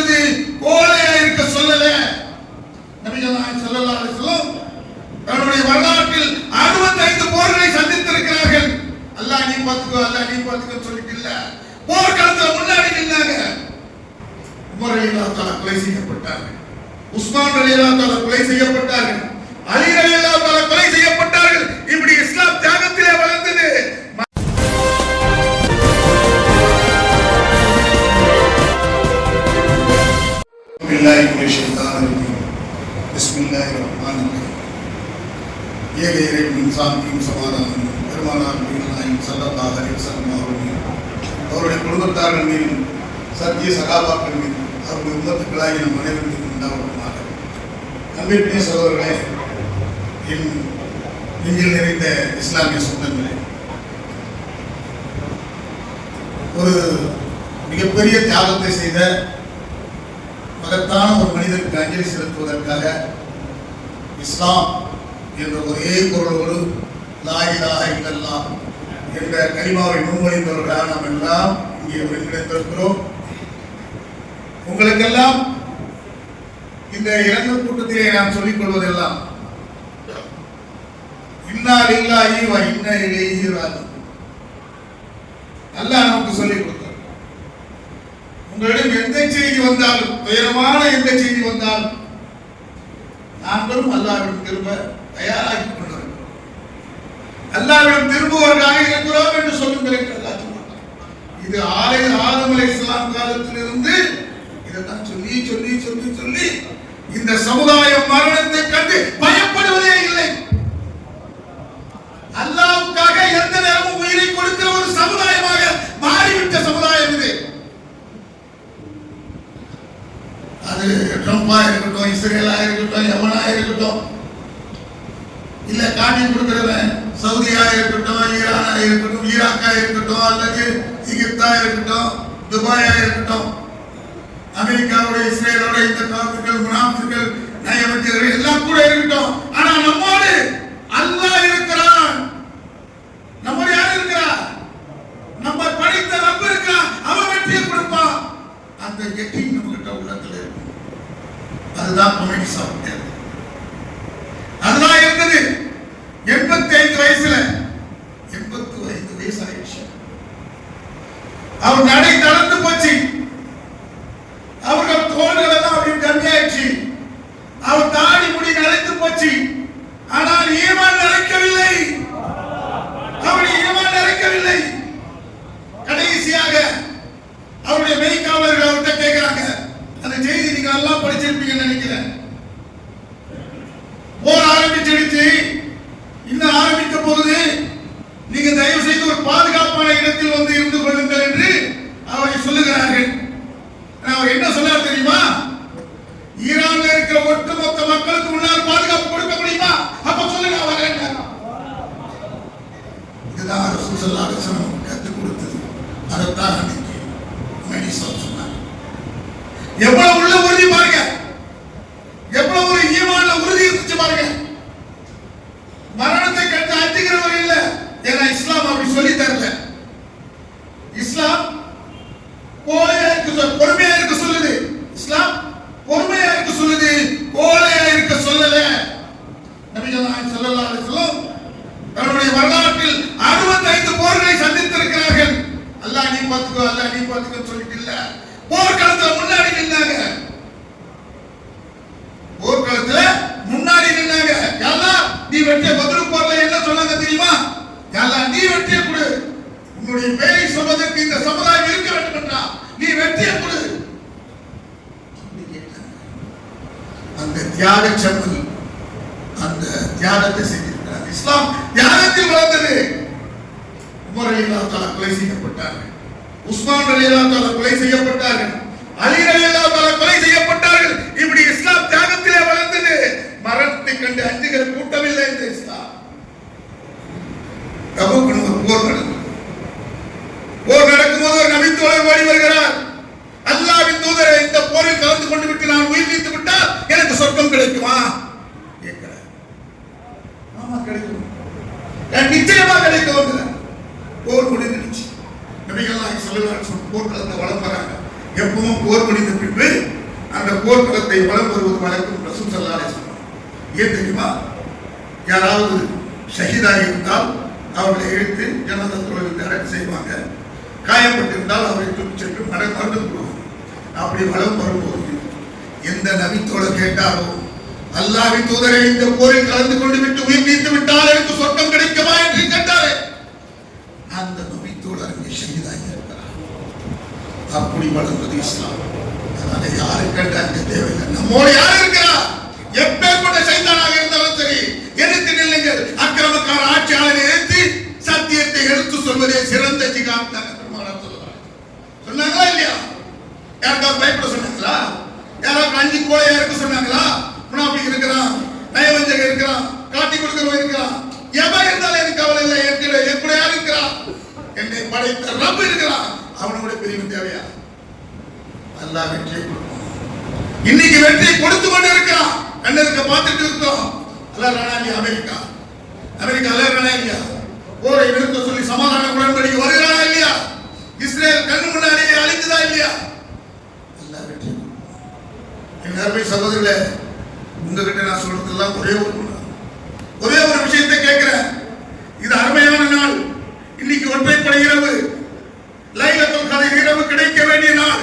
சொல்லுது, கோழையா இருக்க சொல்லல. நபிகள் நாயகம் ஸல்லல்லாஹு அலைஹி வஸல்லம் தன்னுடைய வரலாற்றில் 65 போர்களை சந்தித்திருக்கிறார்கள். அல்லாஹ் நீ பாத்துக்கோ, அல்லாஹ் நீ பாத்துக்கோ சொல்லிட்டு இல்ல, போர்க்களத்துல முன்னாடி நின்னாங்க. உமர் ரலியல்லாஹு தஆலா கொலை செய்யப்பட்டார்கள், உஸ்மான் ரலியல்லாஹு தஆலா கொலை செய்யப்பட்டார்கள், அலி ரலியல்லாஹு தஆலா கொலை செய்யப்பட்டார்கள். இப்படி இஸ்லாம் தியாகத்திலே வளர்ந்தது. பிஸ்மில்லாஹிர் ரஹ்மானிர் ரஹீம். ஏக இறைவனின் சாந்தியும் சமாதானமும் பெருமானார் நபிகள் ஸல்லல்லாஹு அலைஹி வஸல்லம் அவருடைய குடும்பத்தார்கள் மீதும் சத்திய சகாபாக்கள் மீதும் அவருடைய உம்மத்துக்களாகி நம் அனைவருக்கும் உண்டாவதாக. அன்பிற்குரிய சகோதரர்களே, என் நெஞ்சில் நிறைந்த இஸ்லாமிய சொந்தங்களே, ஒரு மிகப்பெரிய தியாகத்தை செய்த மகத்தான ஒரு மனிதருக்கு அஞ்சலி செலுத்துவதற்காக இஸ்லாம் என்ற ஒரே பொருளோடு லா இலாஹ இல்லல்லாஹ் என்ற கலிமாவை முன்மொழிந்தவர்களாக நாம் எல்லாம் இங்கே ஒருங்கிணைந்திருக்கிறோம். உங்களுக்கெல்லாம் இந்த இரங்கல் கூட்டத்திலே நான் சொல்லிக் கொள்வதெல்லாம் இன்னா லில்லாஹி வ இன்னா இலைஹி ராஜிஊன். அல்லாஹ் நமக்கு சொல்லிக் கொடுத்தார். உங்களிடம் எந்த செய்தி வந்தாலும், துயரமான எந்த செய்தி வந்தாலும் நாங்களும் அல்லாஹ்விடம் திரும்ப தயாராகி கொண்டிருக்கிறோம். அல்லாஹ்விடம் திரும்புவதற்காக இருக்கிறோம் என்று சொல்லுங்கள் என்று அல்லாஹ் சொன்னார். இது ஆதம் அலைஹிஸ்ஸலாம் காலத்திலிருந்து இதைத்தான் சொல்லி சொல்லி சொல்லி சொல்லி இந்த சமுதாயம் மரணத்தை கண்டு பயப்படுவதே இல்லை. அல்லாஹ்வுக்காக எந்த நேரமும் உயிரை கொடுக்கிற ஒரு சமுதாயமாக மாறிவிட்ட சமுதாயம் இது. அது ட்ரம்பா இருக்கட்டும், இஸ்ரேலா இருக்கட்டும், யமனா இருக்கட்டும், இல்ல காட்டி கொடுக்கிறவன் சவுதியா இருக்கட்டும், ஈரானா இருக்கட்டும், ஈராக்கா இருக்கட்டும், அல்லது எகிப்தா இருக்கட்டும், துபாயா இருக்கட்டும், அமெரிக்காவோட இஸ்ரேலோட இந்த காபிர்கள் முனாஃபிக்கள் நயவஞ்சகர்கள் எல்லாம் கூட இருக்கட்டும். ஆனா நம்மோடு அல்லாஹ் இருக்கிறான். நம்மோடு யார் இருக்கிறா? நம்ம படைத்த ரப் இருக்கிறான். அவன் வெற்றியை கொடுப்பான். அந்த வெற்றி நம்ம கிட்ட உள்ளத்துல இருக்கு. அதுதான் கம்யூனிஸ்ட். அதுதான் இருந்தது. 85 வயசுல 85 வயசு ஆயிடுச்சு. அவர் நடை தளர்ந்து போச்சு. அவர்கள் தோள்கள் எல்லாம் அப்படி கம்மியாயிடுச்சு. அவர் தாடி முடி நரைத்து போச்சு. ஆனால் ஈமான் நரைக்கவில்லை. அவருடைய ஈமான் நரைக்கவில்லை. கடைசியாக அவருடைய மெய்காவலர்கள் அவர்கிட்ட கேட்கிறாங்க. அந்த செய்தி நீங்க எல்லாம் படிச்சிருப்பீங்கன்னு நினைக்கிறேன். போர் ஆரம்பிச்சிடுச்சு, இன்னும் ஆரம்பிக்க போகுது. நீங்க தயவு செய்து ஒரு பாதுகாப்பான இடத்தில் வந்து இருந்து கொள்ளுங்கள் என்று அவரை சொல்லுகிறார்கள். அவர் என்ன சொன்னார் தெரியுமா? ஈரான்ல இருக்கிற ஒட்டுமொத்த மக்களுக்கு முன்னால் பாதுகாப்பு கொடுக்க முடியுமா? அப்ப சொல்லுங்க அவர்கள். இதுதான் ரசூல் ஸல்லல்லாஹு அலைஹி வஸல்லம் கற்றுக் கொடுத்தது. அதைத்தான் அன்னைக்கு மெடிசன் சொன்னார். எவ்வளவு உள்ள உறுதி பாருங்க, எவ்வளவு ஒரு ஈமான்ல உறுதி இருந்துச்சு பாருங்க. மரணத்தை கண்டு அஞ்சுகிறவர் இல்ல. ஏன்னா இஸ்லாம் அப்படி சொல்லி தரல. இஸ்லாம் கோழையா இருக்க, பொறுமையா இருக்க சொல்லுது. இஸ்லாம் பொறுமையா இருக்க சொல்லுது, கோழையா இருக்க சொல்லல. நபிகள் நாயகம் ஸல்லல்லாஹு அலைஹி வஸல்லம் தன்னுடைய வரலாற்றில் 65 போர்களை சந்தித்திருக்கிறார்கள். அல்லாஹ் நீ பாத்துக்கோ, அல்லாஹ் நீ பாத்துக்கோ சொல்லிட்டு இல்ல, போர்க்களத்துல முன்னாடி நின்னாங்க. போர்க்களத்துல முன்னாடி நின்னாங்க. அல்லாஹ் நீ வெற்றிய பத்ர் போர்ல என்ன சொன்னாங்க தெரியுமா? அல்லாஹ் நீ வெற்றிய கொடு. உன்னுடைய பேரை சொல்வதற்கு இந்த சமுதாயம் இருக்க வேண்டும் என்றா நீ வெற்றிய கொடு. அந்த தியாக செம்மல், அந்த தியாகத்தை செஞ்சிருக்கிறார். இஸ்லாம் தியாகத்தில் வளர்ந்தது. உமர் ரலியல்லாஹு தஆலா கொலை செய்யப்பட்டார்கள், உஸ்மான் ரலியல்லாஹு தஆலா கொலை செய்யப்பட்டார்கள், அலி ரலியல்லாஹு தஆலா கொலை செய்யப்பட்டார்கள். இப்படி இஸ்லாம் தியாகத்திலே வளர்ந்தது. மரணத்தை கண்டு அஞ்சுகிற கூட்டமில்லை இந்த இஸ்லாம். தபூக் போர் நடந்தது. போர் நடக்கும்போது ஒரு நபித்தோழர் ஓடி வருகிறார். அல்லாஹ்வின் தூதரே, இந்த போரில் கலந்து கொண்டு விட்டு நான் உயிர் நீத்து விட்டால் எனக்கு சொர்க்கம் கிடைக்குமா கேட்கிறார். ஆமா கிடைக்கும், நிச்சயமா கிடைக்கும். போர் முடிந்துடுச்சு. நபிகள் நாயகம் ஸல்லல்லாஹு அலைஹி வஸல்லம் போர்க்களத்தை வலம் வராங்க. எப்பவும் போர் முடிந்த பின்பு அந்த போர்க்களத்தை வலம் வருவது வழக்கம். ரசூல் ஸல்லல்லாஹு அலைஹி வஸல்லம் ஏன் தெரியுமா? யாராவது ஷஹீதாக இருந்தால் அவர்களை இழுத்து ஜனாஸா தொழுகைக்கு அடக்கம் செய்வாங்க. காயப்பட்டிருந்தால் அவரை தூக்கி சென்று மருந்து கொடுவாங்க. அப்படி வலம் வரும்போது எந்த நபித்தோழர் கேட்டாரோ, அல்லாஹ்வின் தூதரை இந்த போரில் கலந்து கொண்டு விட்டு உயிர் நீத்து விட்டால் எனக்கு சொர்க்கம் கிடைக்குமா என்று கேட்டாரே, அந்த நபித்தோழர் ஷஹீதாகி இருக்கிறார். அப்படி வளர்ந்தது இஸ்லாம். அதனால யாருக்கு அங்க தேவையில்லை. நம்மோடு யார் இருக்கிறார்? எப்பேற்பட்ட சைத்தானாக இருந்தாலும் சரி, எதிர்த்து நில்லுங்கள். அக்கிரமக்கார ஆட்சியாளரை எதிர்த்து சத்தியத்தை எடுத்து சொல்வதே சிறந்த ஜிகாத். சொன்னாங்களா இல்லையா? யாருக்காவது பயப்பட சொன்னாங்களா? யாராவது அஞ்சு கோழையா இருக்க சொன்னாங்களா? முனாஃபிக் இருக்கிறான், நயவஞ்சகன் இருக்கிறான், காட்டி கொடுக்கிறவன் இருக்கிறான். எவன் இருந்தாலும் எனக்கு கவலை இல்லை. எப்படி யார் இருக்கிறான்? என்னை படைத்த ரப் இருக்கிறான். அவனோட பிரிவு தேவையா? அல்லாஹ் வெற்றியை கொடுப்பான். இன்னைக்கு வெற்றியை கொடுத்து கொண்டு இருக்கிறான். கண்ணருக்கு பார்த்துட்டு இருக்கோம். அல்லாஹ் இல்லையா? அமெரிக்கா அல்லாஹ் இல்லையா? போரை நிறுத்த சொல்லி சமாதான உடன்படிக்கை வருகிறானா இல்லையா? இஸ்ரேல் கண்ணு முன்னாடியே அழிந்ததா இல்லையா? அல்லாஹ் வெற்றி. என் அருமை சகோதரர்களே, உங்ககிட்ட நான் சொல்றதெல்லாம் ஒரே ஒரு விஷயத்தை கேட்கிறேன். இது அருமையான நாள். இன்னைக்கு ஒற்றைப்படை இரவு, லைலத்துல் கத்ர் இரவு கிடைக்க வேண்டிய நாள்.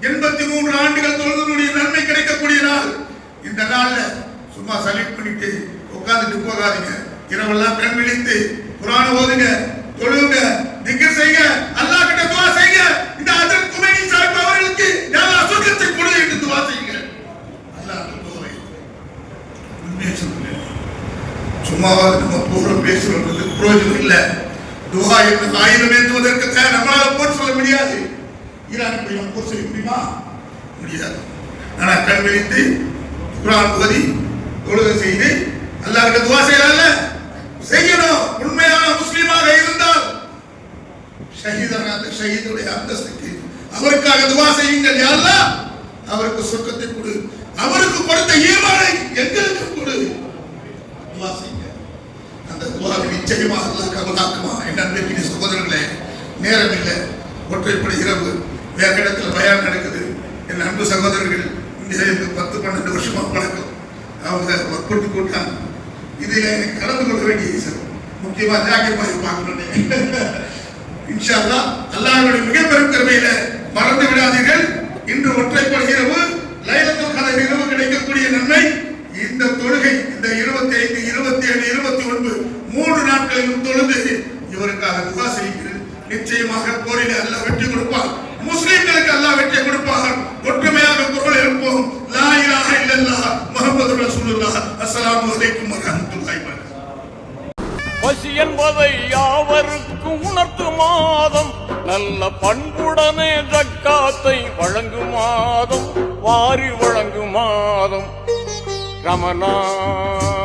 83 ஆண்டுகள் தொழுதனுடைய நன்மை கிடைக்கக்கூடிய நாள். இந்த நாள்ல சும்மா சல்யூட் பண்ணிட்டு உட்கார்ந்துட்டு போகாதீங்க. இரவெல்லாம் கண் விழித்து குர்ஆன் ஓதுங்க, தொழுங்க, திக்ர் செய்யுங்க, அல்லாஹ் கிட்ட துஆ செய்யுங்க. இந்த ஹஜ்ரத் குமைனி சாஹிப் அவர்களுக்கு அல்லாஹ் சொர்க்கத்தை கொடு என்று துஆ செய்யுங்க. அல்லாஹ் துஆவை உண்மையை சொல்லுங்க. சும்மா நம்ம பூரா பேசுறது பிரயோஜனம் இல்லை. துஆ என்று 1000 ஏற்றுவதற்கு நம்மளால போர் சொல்ல முடியாது. ஈரானுக்கு போய் போர் செய்ய முடியுமா? முடியாது. ஆனா கண் விழித்து குர்ஆன் ஓதி தொழுகை செய்து அல்லாஹ் கிட்ட துஆ செய்யறல்ல, செய்யணும். உண்மையான முஸ்லிமாக இருந்தால் ஷஹீதுடைய அந்தஸ்துக்கு அவருக்காக துஆ செய்யுங்கள். யா அல்லாஹ் அவருக்கு சொர்க்கத்தை கொடு, அவருக்கு கொடுத்த ஈமானை எங்களுக்கு கொடு. துஆ செய்யுங்க. அந்த துஆவை நிச்சயமாக அல்லாஹ் கபூலாக்குவான். என் அன்பிற்கினிய சகோதரர்களே, நேரம் இல்லை. ஒற்றைப்படை இரவு, வேற இடத்துல பயான் நடக்குது. என் அன்பு சகோதரர்கள் இங்கே 10-12 வருஷமா பழக்கம். அவங்க வற்புறுத்தி கூட்டாங்க. இதில் எனக்கு கலந்து கொள்ள வேண்டிய முக்கியமா ஜாக்கிர் பாய் பார்க்கணும். இன்ஷா அல்லாஹ் அல்லாஹ்வுடைய மிகப்பெரும் கருணையில மறந்து விடாதீர்கள். இன்று ஒற்றைப்படை இரவு, லைலத்துல் கத்ர் இரவு கிடைக்கக்கூடிய நன்மை. இந்த தொழுகை இந்த 25, 27, 29 3 நாட்களிலும் தொழுது இவருக்காக துஆ செய்கிறேன். நிச்சயமாக போரிலே அல்லாஹ் வெற்றி கொடுப்பார். முஸ்லிம்களுக்கு அல்லாஹ் வெற்றி கொடுப்பார். ஒற்றுமையாக குரல் எழுப்போம். லா இலாஹ இல்லல்லாஹ் முஹம்மதுர் ரசூலுல்லாஹ். அஸ்ஸலாமு அலைக்கும் வரஹ்மத்துல்லாஹி வபரகாத்துஹு. பசி என்பதை யாவருக்கும் உணர்த்தும் மாதம், நல்ல பண்புடனே ஜக்காத்தை வழங்கும் மாதம், வாரி வழங்கும் மாதம் ரமலான்.